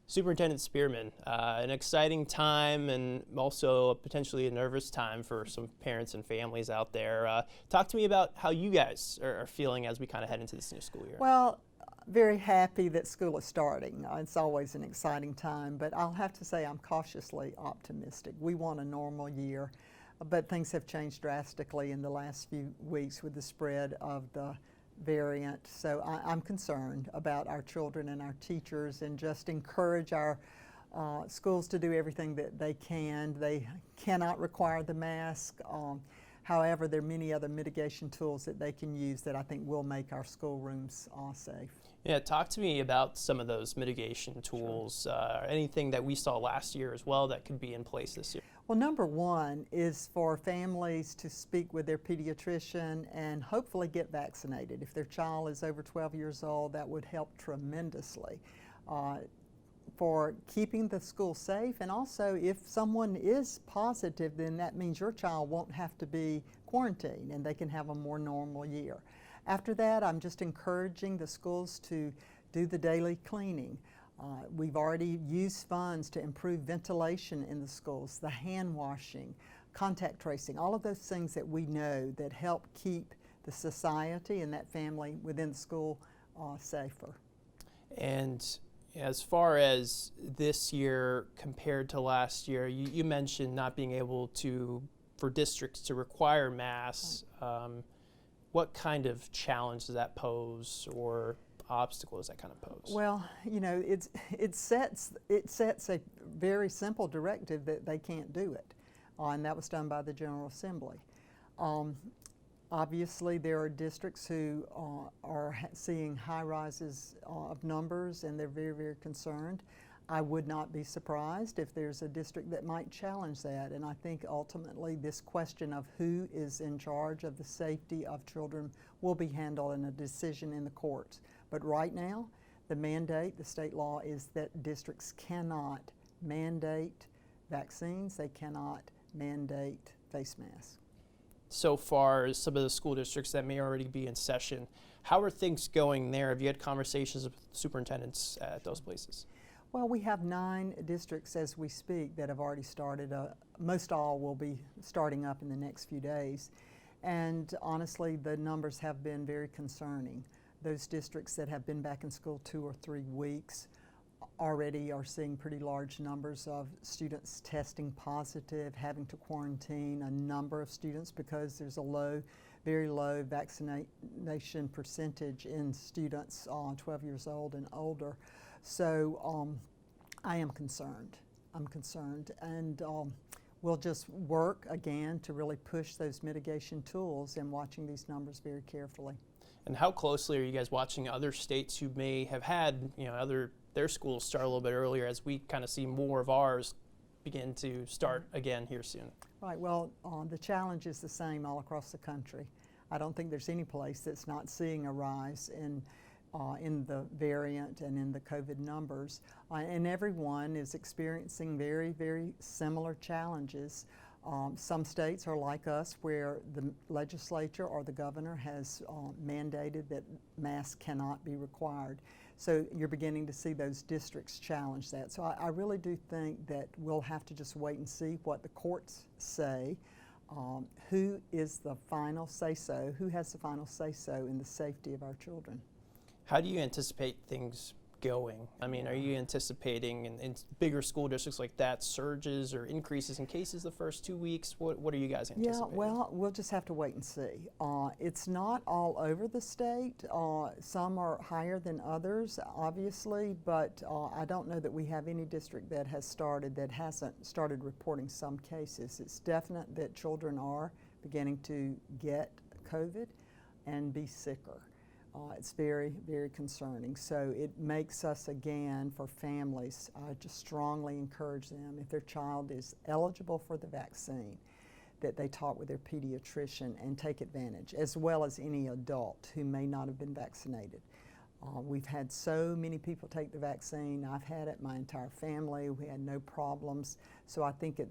Superintendent Spearman, an exciting time and also potentially a nervous time for some parents and families out there. Talk to me about how you guys are feeling as we kind of head into this new school year. Well, very happy that school is starting. It's always an exciting time, but I'll have to say I'm cautiously optimistic. We want a normal year, but things have changed drastically in the last few weeks with the spread of the variant. So I'm concerned about our children and our teachers, and just encourage our schools to do everything that they can. They cannot require the mask. However, there are many other mitigation tools that they can use that I think will make our schoolrooms safe. Yeah, talk to me about some of those mitigation tools, anything that we saw last year as well that could be in place this year. Well, number one is for families to speak with their pediatrician and hopefully get vaccinated. If their child is over 12 years old, that would help tremendously for keeping the school safe. And also, if someone is positive, then that means your child won't have to be quarantined and they can have a more normal year. After that, I'm just encouraging the schools to do the daily cleaning. We've already used funds to improve ventilation in the schools, the hand washing, contact tracing, all of those things that we know that help keep the society and that family within the school safer. And as far as this year compared to last year, you mentioned not being able for districts to require masks. What kind of challenge does that pose, or obstacle does that kind of pose? Well, you know, it sets a very simple directive that they can't do it, and that was done by the General Assembly. Obviously, there are districts who are seeing high rises of numbers, and they're very, very concerned. I would not be surprised if there's a district that might challenge that, and I think ultimately this question of who is in charge of the safety of children will be handled in a decision in the courts. But right now, the mandate, the state law, is that districts cannot mandate vaccines, they cannot mandate face masks. So far as some of the school districts that may already be in session, how are things going there? Have you had conversations with superintendents at those places? Well, we have 9 districts as we speak that have already started. Most all will be starting up in the next few days. And honestly, the numbers have been very concerning. Those districts that have been back in school 2 or 3 weeks already are seeing pretty large numbers of students testing positive, having to quarantine a number of students because there's a very low vaccination percentage in students 12 years old and older. So I am concerned. I'm concerned, and we'll just work again to really push those mitigation tools and watching these numbers very carefully. And how closely are you guys watching other states who may have had, their schools start a little bit earlier, as we kind of see more of ours begin to start again here soon? Right. Well, the challenge is the same all across the country. I don't think there's any place that's not seeing a rise in the variant and in the COVID numbers. And everyone is experiencing very, very similar challenges. Some states are like us, where the legislature or the governor has mandated that masks cannot be required. So you're beginning to see those districts challenge that. So I really do think that we'll have to just wait and see what the courts say. Who is the final say-so? Who has the final say-so in the safety of our children? How do you anticipate things going? I mean, are you anticipating in bigger school districts like that surges or increases in cases the first 2 weeks? What are you guys anticipating? Yeah, well, we'll just have to wait and see. It's not all over the state. Some are higher than others, obviously, but I don't know that we have any district that hasn't started reporting some cases. It's definite that children are beginning to get COVID and be sicker. It's very, very concerning. So it makes us, again, for families, just strongly encourage them, if their child is eligible for the vaccine, that they talk with their pediatrician and take advantage, as well as any adult who may not have been vaccinated. We've had so many people take the vaccine. I've had it, my entire family. We had no problems. So I think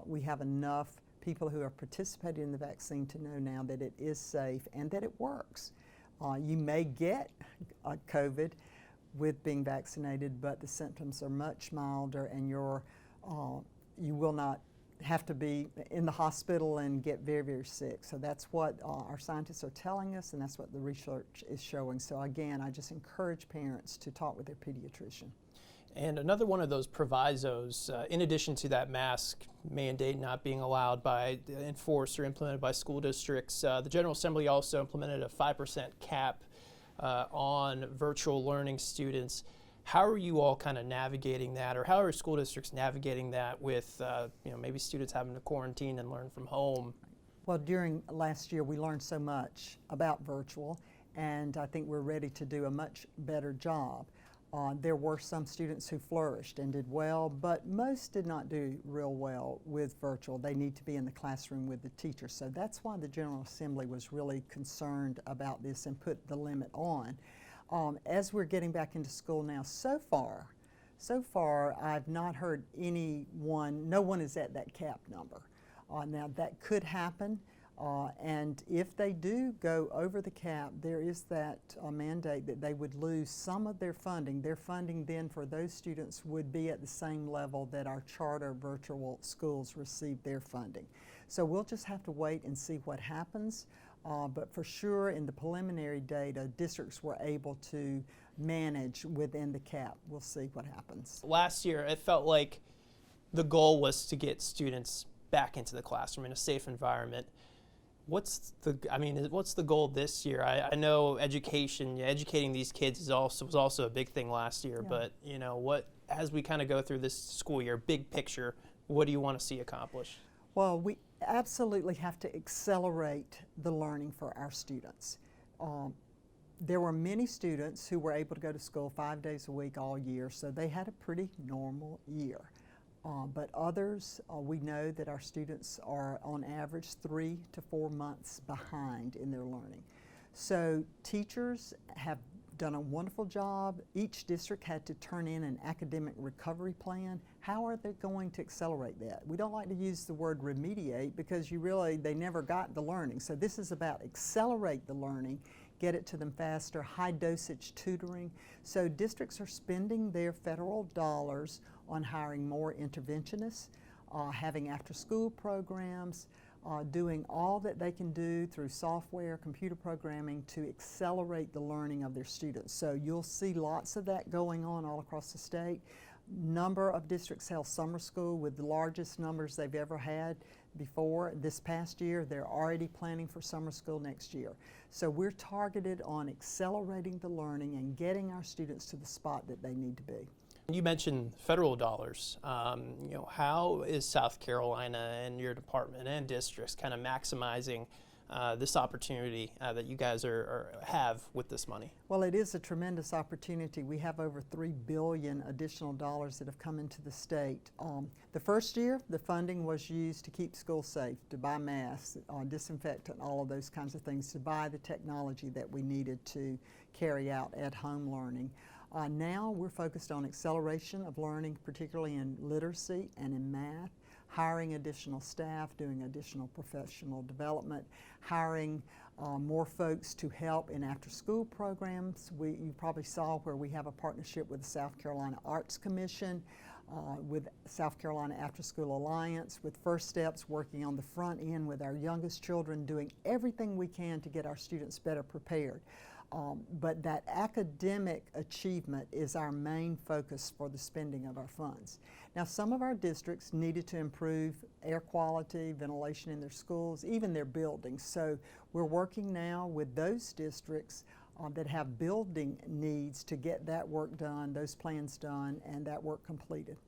we have enough people who are participating in the vaccine to know now that it is safe and that it works. You may get COVID with being vaccinated, but the symptoms are much milder, and you will not have to be in the hospital and get very, very sick. So that's what our scientists are telling us, and that's what the research is showing. So again, I just encourage parents to talk with their pediatrician. And another one of those provisos, in addition to that mask mandate not being allowed by, enforced or implemented by school districts, the General Assembly also implemented a 5% cap on virtual learning students. How are you all kind of navigating that, or how are school districts navigating that with maybe students having to quarantine and learn from home? Well, during last year we learned so much about virtual, and I think we're ready to do a much better job. There were some students who flourished and did well, but most did not do real well with virtual. They need to be in the classroom with the teacher. So that's why the General Assembly was really concerned about this and put the limit on. As we're getting back into school now, so far I've not heard no one is at that cap number. Now that could happen, and if they do go over the cap, there is that mandate that they would lose some of their funding. Their funding then for those students would be at the same level that our charter virtual schools receive their funding. So we'll just have to wait and see what happens. But for sure, in the preliminary data, districts were able to manage within the cap. We'll see what happens. Last year, it felt like the goal was to get students back into the classroom in a safe environment. What's the goal this year? I know educating these kids was also a big thing last year. Yeah. But as we kind of go through this school year, big picture, what do you want to see accomplished? Well, we absolutely have to accelerate the learning for our students. There were many students who were able to go to school 5 days a week all year, so they had a pretty normal year. But others, we know that our students are on average 3 to 4 months behind in their learning. So teachers have done a wonderful job. Each district had to turn in an academic recovery plan. How are they going to accelerate that? We don't like to use the word remediate because they never got the learning. So this is about accelerate the learning, get it to them faster, high dosage tutoring. So districts are spending their federal dollars on hiring more interventionists, having after school programs, doing all that they can do through software, computer programming to accelerate the learning of their students. So you'll see lots of that going on all across the state. Number of districts held summer school with the largest numbers they've ever had before. This past year, they're already planning for summer school next year. So we're targeted on accelerating the learning and getting our students to the spot that they need to be. You mentioned federal dollars. How is South Carolina and your department and districts kind of maximizing this opportunity that you guys have with this money? Well, it is a tremendous opportunity. We have over $3 billion additional dollars that have come into the state. The first year, the funding was used to keep schools safe, to buy masks, disinfectant, all of those kinds of things, to buy the technology that we needed to carry out at-home learning. Now we're focused on acceleration of learning, particularly in literacy and in math, hiring additional staff, doing additional professional development, hiring more folks to help in after-school programs. You probably saw where we have a partnership with the South Carolina Arts Commission, with South Carolina After School Alliance, with First Steps working on the front end with our youngest children, doing everything we can to get our students better prepared. But that academic achievement is our main focus for the spending of our funds. Now, some of our districts needed to improve air quality, ventilation in their schools, even their buildings. So we're working now with those districts that have building needs to get that work done, those plans done, and that work completed.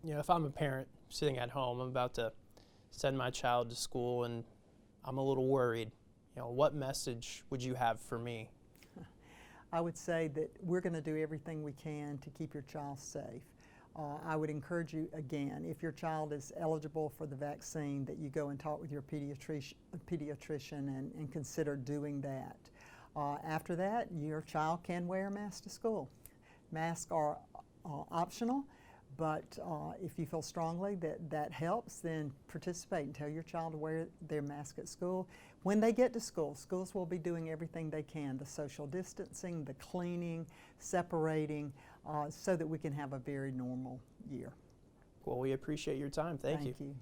If I'm a parent sitting at home, I'm about to send my child to school and I'm a little worried, what message would you have for me? I would say that we're going to do everything we can to keep your child safe. I would encourage you, again, if your child is eligible for the vaccine, that you go and talk with your pediatrician and consider doing that. After that, your child can wear a mask to school. Masks are optional, but if you feel strongly that that helps, then participate and tell your child to wear their mask at school. when they get to school, schools will be doing everything they can, the social distancing, the cleaning, separating, so that we can have a very normal year. Well, we appreciate your time. Thank you. Thank you.